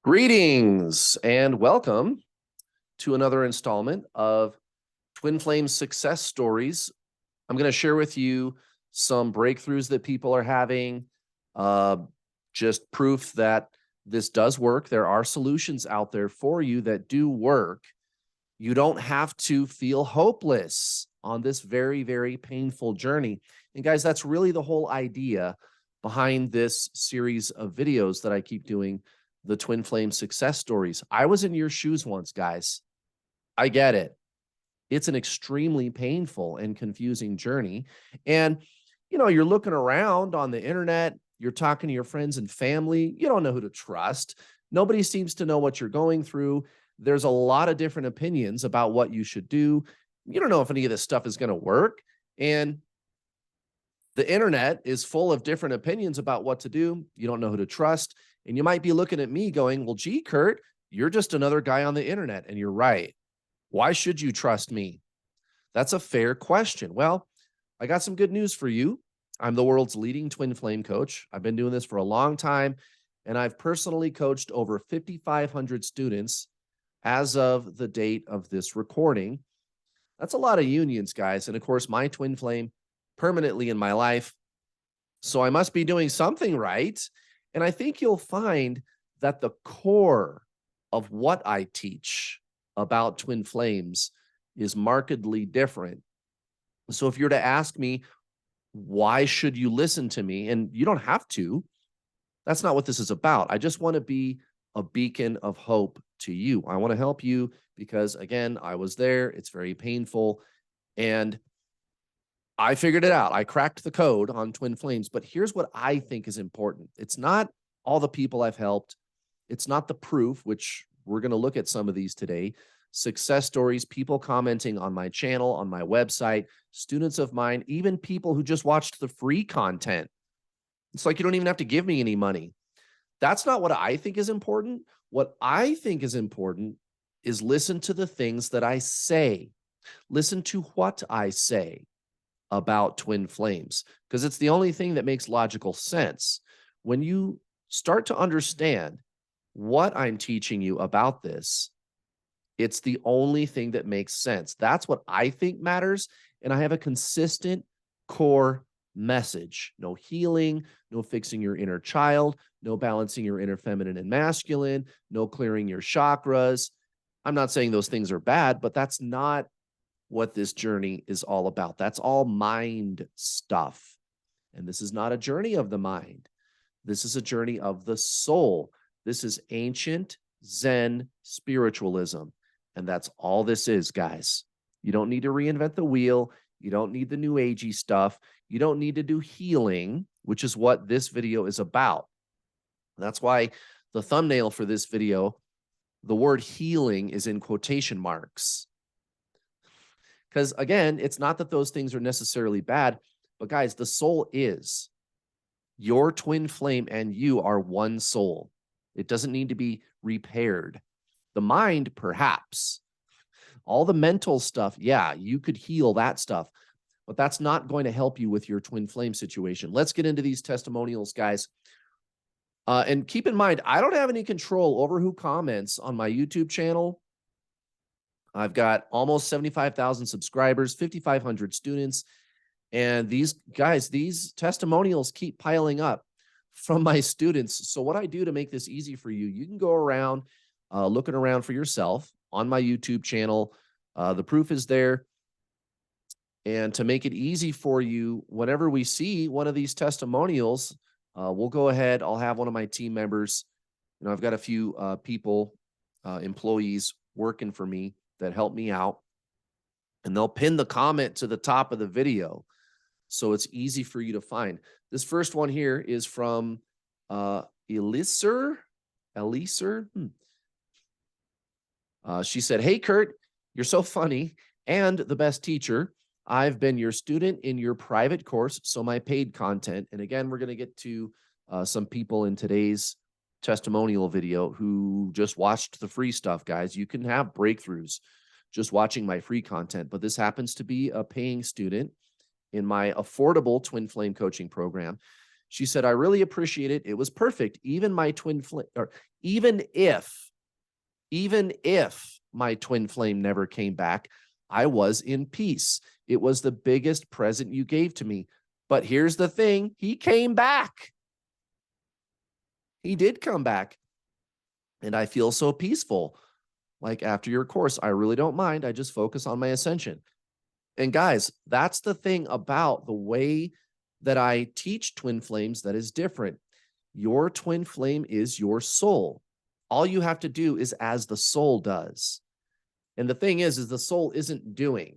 Greetings and welcome to another installment of Twin Flame Success Stories. I'm going to share with you some breakthroughs that people are having, uh, just proof that this does work. There are solutions out there for you that do work. You don't have to feel hopeless on this very, very painful journey. And guys, that's really the whole idea behind this series of videos that I keep doing, the Twin Flame Success Stories. I was in your shoes once, guys. I get it. It's an extremely painful and confusing journey. And, you're looking around on the internet, you're talking to your friends and family, you don't know who to trust. Nobody seems to know what you're going through. There's a lot of different opinions about what you should do. You don't know if any of this stuff is going to work. And the internet is full of different opinions about what to do. You don't know who to trust. And you might be looking at me going, well, gee, Kurt, you're just another guy on the internet. And you're right. Why should you trust me? That's a fair question. Well, I got some good news for you. I'm the world's leading twin flame coach. I've been doing this for a long time, and I've personally coached over 5,500 students as of the date of this recording. That's a lot of unions, guys. And of course, my twin flame permanently in my life. So I must be doing something right. And I think you'll find that the core of what I teach about twin flames is markedly different. So if you're to ask me, why should you listen to me? And you don't have to. That's not what this is about. I just want to be a beacon of hope to you. I want to help you because, again, I was there. It's very painful. And I figured it out. I cracked the code on twin flames. But here's what I think is important. It's not all the people I've helped. It's not the proof, which we're going to look at some of these today. Success stories, people commenting on my channel, on my website, students of mine, even people who just watched the free content. It's like you don't even have to give me any money. That's not what I think is important. What I think is important is listen to the things that I say. Listen to what I say about twin flames, because it's the only thing that makes logical sense. When you start to understand what I'm teaching you about this, it's the only thing that makes sense. That's what I think matters. And I have a consistent core message. No healing, no fixing your inner child, no balancing your inner feminine and masculine, no clearing your chakras. I'm not saying those things are bad, but that's not what this journey is all about. That's all mind stuff. And this is not a journey of the mind. This is a journey of the soul. This is ancient Zen spiritualism. And that's all this is, guys. You don't need to reinvent the wheel. You don't need the new agey stuff. You don't need to do healing, which is what this video is about. That's why the thumbnail for this video, the word healing is in quotation marks. Because again, it's not that those things are necessarily bad, but guys, the soul is. Your twin flame and you are one soul. It doesn't need to be repaired. The mind, perhaps. All the mental stuff, yeah, you could heal that stuff, but that's not going to help you with your twin flame situation. Let's get into these testimonials, guys. And keep in mind, I don't have any control over who comments on my YouTube channel. I've got almost 75,000 subscribers, 5,500 students. And these guys, these testimonials keep piling up from my students. So what I do to make this easy for you, you can go around looking around for yourself on my YouTube channel. The proof is there. And to make it easy for you, whenever we see one of these testimonials, we'll go ahead. I'll have one of my team members. I've got a few people, employees working for me that help me out. And they'll pin the comment to the top of the video, so it's easy for you to find. This first one here is from Eliser. She said, "Hey, Kurt, you're so funny and the best teacher. I've been your student in your private course, so my paid content." And again, we're going to get to some people in today's testimonial video who just watched the free stuff, guys. You can have breakthroughs just watching my free content, but this happens to be a paying student in my affordable twin flame coaching program. She said, I really appreciate it. It was perfect. Even my twin flame, or even if my twin flame never came back, I was in peace. It was the biggest present you gave to me. But here's the thing, he came back. He did come back. And I feel so peaceful. Like after your course, I really don't mind. I just focus on my ascension. And guys, that's the thing about the way that I teach twin flames that is different. Your twin flame is your soul. All you have to do is as the soul does. And the thing is the soul isn't doing,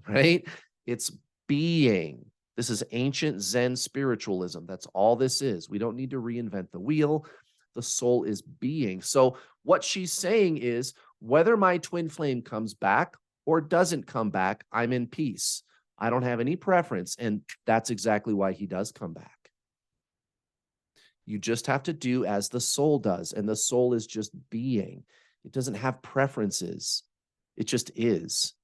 right? It's being. This is ancient Zen spiritualism. That's all this is. We don't need to reinvent the wheel. The soul is being. So what she's saying is whether my twin flame comes back or doesn't come back, I'm in peace. I don't have any preference. And that's exactly why he does come back. You just have to do as the soul does. And the soul is just being. It doesn't have preferences. It just is.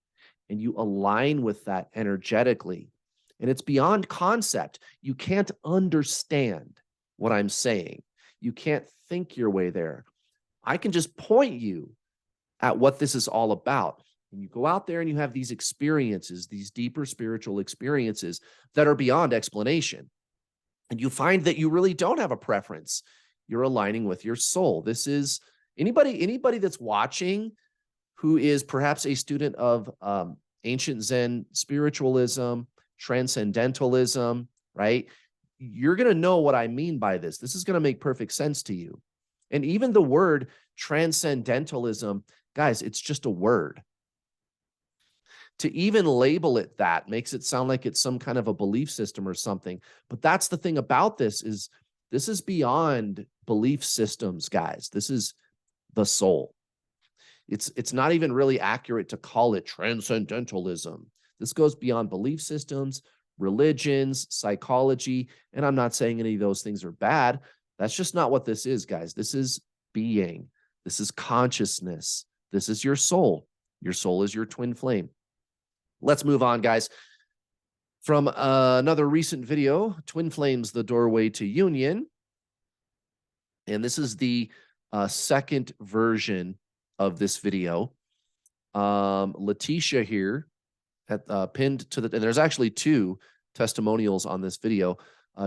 And you align with that energetically. And it's beyond concept. You can't understand what I'm saying. You can't think your way there. I can just point you at what this is all about. And you go out there and you have these experiences, these deeper spiritual experiences that are beyond explanation. And you find that you really don't have a preference. You're aligning with your soul. This is anybody that's watching who is perhaps a student of ancient Zen spiritualism, transcendentalism, right? You're going to know what I mean by this. This is going to make perfect sense to you. And even the word transcendentalism, guys, it's just a word. To even label it that makes it sound like it's some kind of a belief system or something. But that's the thing about this is beyond belief systems, guys. This is the soul. It's not even really accurate to call it transcendentalism. This goes beyond belief systems, religions, psychology, and I'm not saying any of those things are bad. That's just not what this is, guys. This is being. This is consciousness. This is your soul. Your soul is your twin flame. Let's move on, guys. From another recent video, Twin Flames, the Doorway to Union. And this is the second version of this video. Letitia here at pinned to the, and there's actually two testimonials on this video.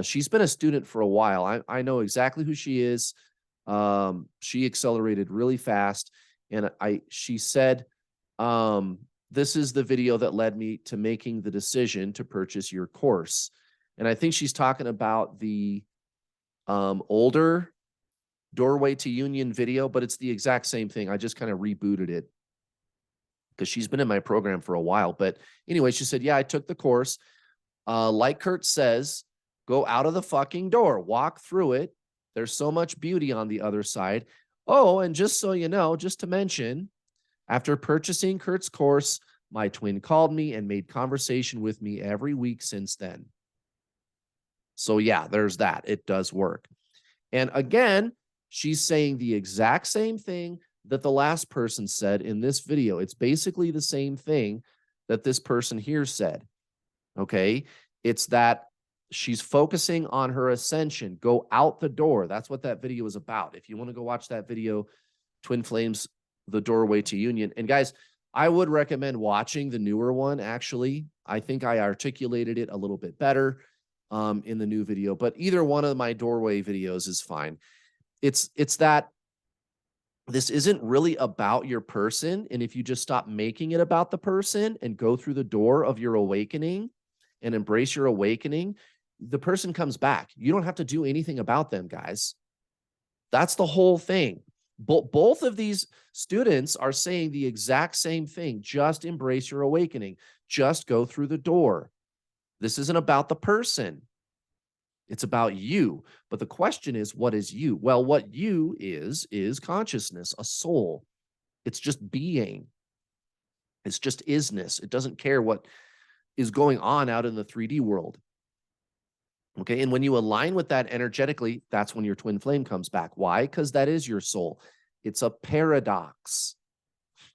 She's been a student for a while. I know exactly who she is. She accelerated really fast. And she said, this is the video that led me to making the decision to purchase your course. And I think she's talking about the older Doorway to Union video, but it's the exact same thing. I just kind of rebooted it because she's been in my program for a while. But anyway, she said, yeah, I took the course. Like Kurt says, go out of the fucking door, walk through it. There's so much beauty on the other side. Oh, and just so you know, just to mention, after purchasing Kurt's course, my twin called me and made conversation with me every week since then. So yeah, there's that. It does work. And again, she's saying the exact same thing that the last person said in this video. It's basically the same thing that this person here said. Okay. It's that she's focusing on her ascension. Go out the door. That's what that video is about. If you want to go watch that video, Twin Flames, the Doorway to Union. And guys, I would recommend watching the newer one. Actually, I think I articulated it a little bit better in the new video, but either one of my doorway videos is fine. It's that this isn't really about your person. And if you just stop making it about the person and go through the door of your awakening and embrace your awakening, the person comes back. You don't have to do anything about them, guys. That's the whole thing. Both of these students are saying the exact same thing. Just embrace your awakening. Just go through the door. This isn't about the person. It's about you. But the question is, what is you? Well, what you is consciousness, a soul. It's just being. It's just isness. It doesn't care what is going on out in the 3D world. Okay, and when you align with that energetically, that's when your twin flame comes back. Why? Because that is your soul. It's a paradox.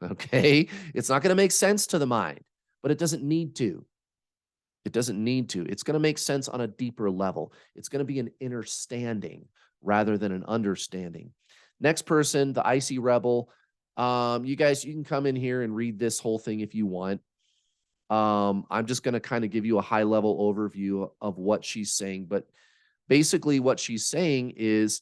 Okay, it's not going to make sense to the mind, but it doesn't need to. It doesn't need to. It's going to make sense on a deeper level. It's going to be an understanding rather than an understanding. Next person, the Icy Rebel. You guys, you can come in here and read this whole thing if you want. I'm just going to kind of give you a high level overview of what she's saying. But basically, what she's saying is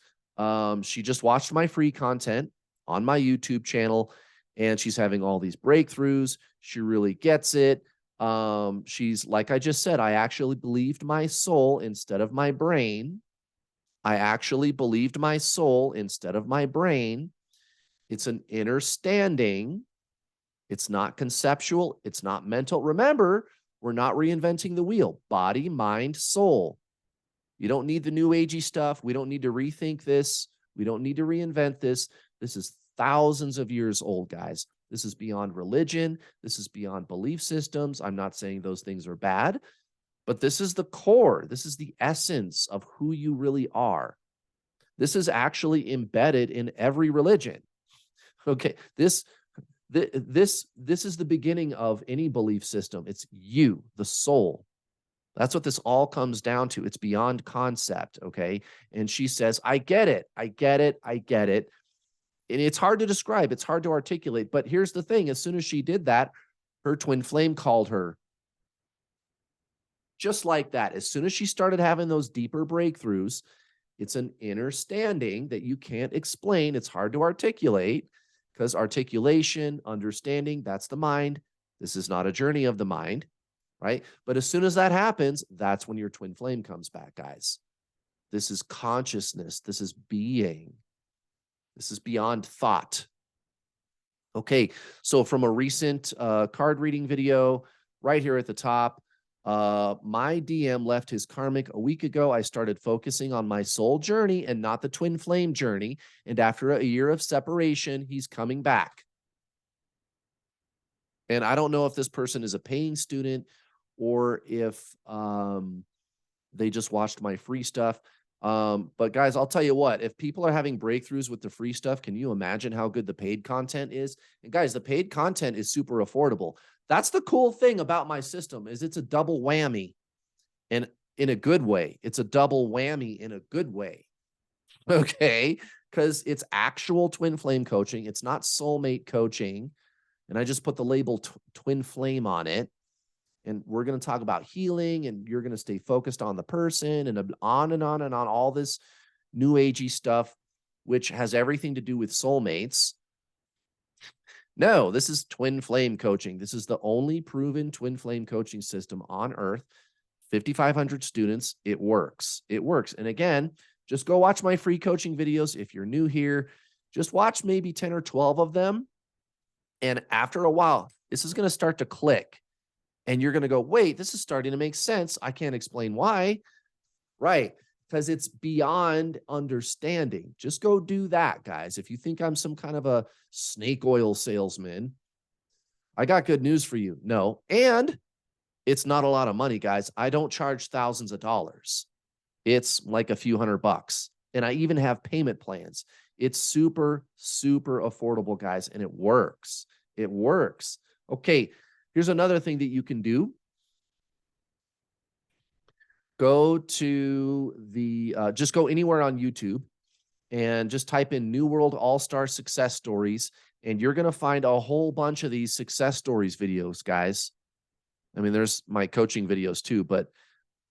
she just watched my free content on my YouTube channel and she's having all these breakthroughs. She really gets it. She's like I just said, I actually believed my soul instead of my brain. I actually believed my soul instead of my brain. It's an inner standing. It's not conceptual. It's not mental. Remember, we're not reinventing the wheel. Body, mind, soul. You don't need the new agey stuff. We don't need to rethink this. We don't need to reinvent this. This is thousands of years old, guys. This is beyond religion. This is beyond belief systems. I'm not saying those things are bad, but this is the core. This is the essence of who you really are. This is actually embedded in every religion. Okay, this is the beginning of any belief system. It's you, the soul. That's what this all comes down to. It's beyond concept, okay? And she says, I get it. I get it. I get it. And it's hard to describe. It's hard to articulate. But here's the thing. As soon as she did that, her twin flame called her. Just like that. As soon as she started having those deeper breakthroughs, it's an inner standing that you can't explain. It's hard to articulate because articulation, understanding, that's the mind. This is not a journey of the mind, right? But as soon as that happens, that's when your twin flame comes back, guys. This is consciousness. This is being. This is beyond thought. Okay, so from a recent card reading video, right here at the top, my DM left his karmic a week ago. I started focusing on my soul journey and not the twin flame journey. And after a year of separation, he's coming back. And I don't know if this person is a paying student or if they just watched my free stuff. But guys, I'll tell you what, if people are having breakthroughs with the free stuff, can you imagine how good the paid content is? And guys, the paid content is super affordable. That's the cool thing about my system is it's a double whammy and in a good way. It's a double whammy in a good way. Okay. Because it's actual twin flame coaching. It's not soulmate coaching. And I just put the label twin flame on it. And we're going to talk about healing and you're going to stay focused on the person and on and on and on, all this new agey stuff, which has everything to do with soulmates. No, this is twin flame coaching. This is the only proven twin flame coaching system on earth. 5,500 students. It works. It works. And again, just go watch my free coaching videos. If you're new here, just watch maybe 10 or 12 of them. And after a while, this is going to start to click. And you're going to go, wait, this is starting to make sense. I can't explain why. Right. Because it's beyond understanding. Just go do that, guys. If you think I'm some kind of a snake oil salesman, I got good news for you. No. And it's not a lot of money, guys. I don't charge thousands of dollars. It's like a few $100. And I even have payment plans. It's super, super affordable, guys. And it works. It works. Okay. Here's another thing that you can do. Go to the, just go anywhere on YouTube and just type in New World All-Star Success Stories. And you're going to find a whole bunch of these success stories videos, guys. I mean, there's my coaching videos too, but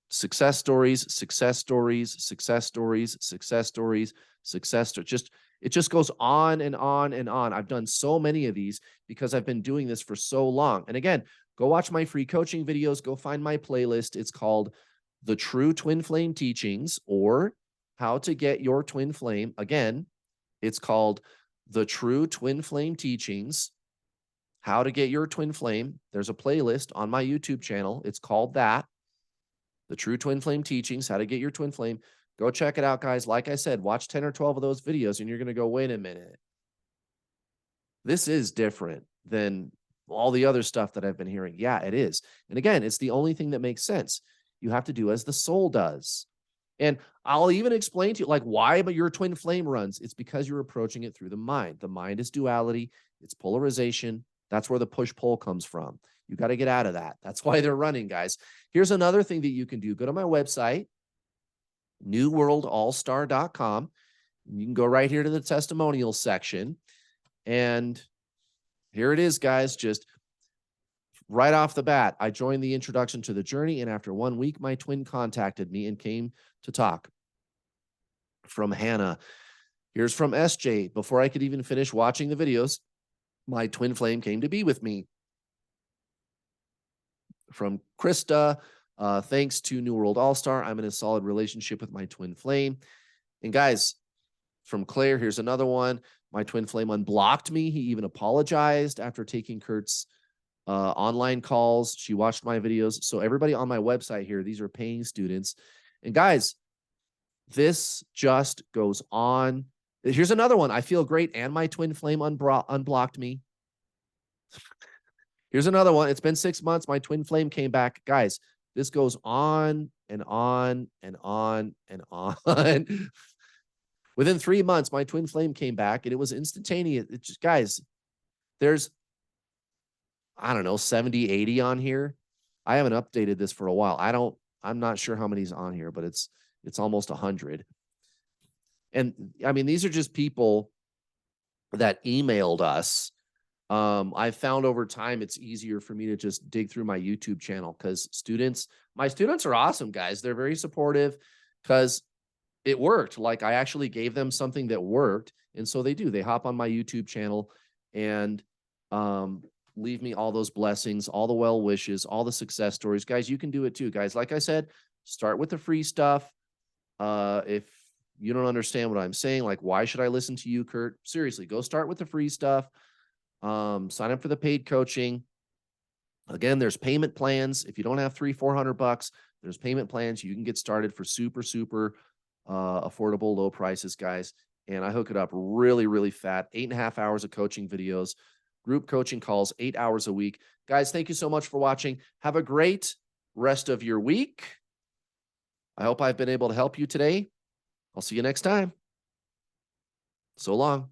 success stories, success stories, success stories, success stories, success stories. It just goes on and on and on. I've done so many of these because I've been doing this for so long. And again, go watch my free coaching videos. Go find my playlist. It's called The True Twin Flame Teachings or How to Get Your Twin Flame. Again, it's called The True Twin Flame Teachings, How to Get Your Twin Flame. There's a playlist on my YouTube channel. It's called that. The True Twin Flame Teachings, How to Get Your Twin Flame. Go check it out, guys. Like I said, watch 10 or 12 of those videos and you're going to go, wait a minute. This is different than all the other stuff that I've been hearing. Yeah, it is. And again, it's the only thing that makes sense. You have to do as the soul does. And I'll even explain to you like why your twin flame runs. It's because you're approaching it through the mind. The mind is duality. It's polarization. That's where the push-pull comes from. You got to get out of that. That's why they're running, guys. Here's another thing that you can do. Go to my website, newworldallstar.com. You can go right here to the testimonials section. And here it is, guys. Just right off the bat, I joined the introduction to the journey. And after 1 week, my twin contacted me and came to talk. From Hannah. Here's from SJ. Before I could even finish watching the videos, my twin flame came to be with me. From Krista, thanks to New World All-Star, I'm in a solid relationship with my twin flame. And guys, from Claire, here's another one. My twin flame unblocked me. He even apologized after taking Kurt's online calls. She watched my videos. So everybody on my website here, these are paying students. And guys, this just goes on. Here's another one. I feel great, and my twin flame unblocked me. Here's another one. It's been 6 months. My twin flame came back. Guys, this goes on and on and on and on. Within 3 months, my twin flame came back, and it was instantaneous. It's just, guys, there's, I don't know, 70, 80 on here. I haven't updated this for a while. I'm not sure how many's on here, but it's almost 100. And I mean, these are just people that emailed us. I've found over time it's easier for me to just dig through my YouTube channel because my students are awesome, guys. They're very supportive because it worked. Like, I actually gave them something that worked. And so they do. They hop on my YouTube channel and leave me all those blessings, all the well wishes, all the success stories. Guys, you can do it too, guys. Like I said, start with the free stuff. If you don't understand what I'm saying, like, why should I listen to you, Kurt? Seriously, go start with the free stuff. Sign up for the paid coaching. Again, there's payment plans. If you don't have $300-400, there's payment plans. You can get started for super, super affordable, low prices, guys. And I hook it up really, really fat. 8.5 hours of coaching videos, group coaching calls, 8 hours a week. Guys, thank you so much for watching. Have a great rest of your week. I hope I've been able to help you today. I'll see you next time. So long.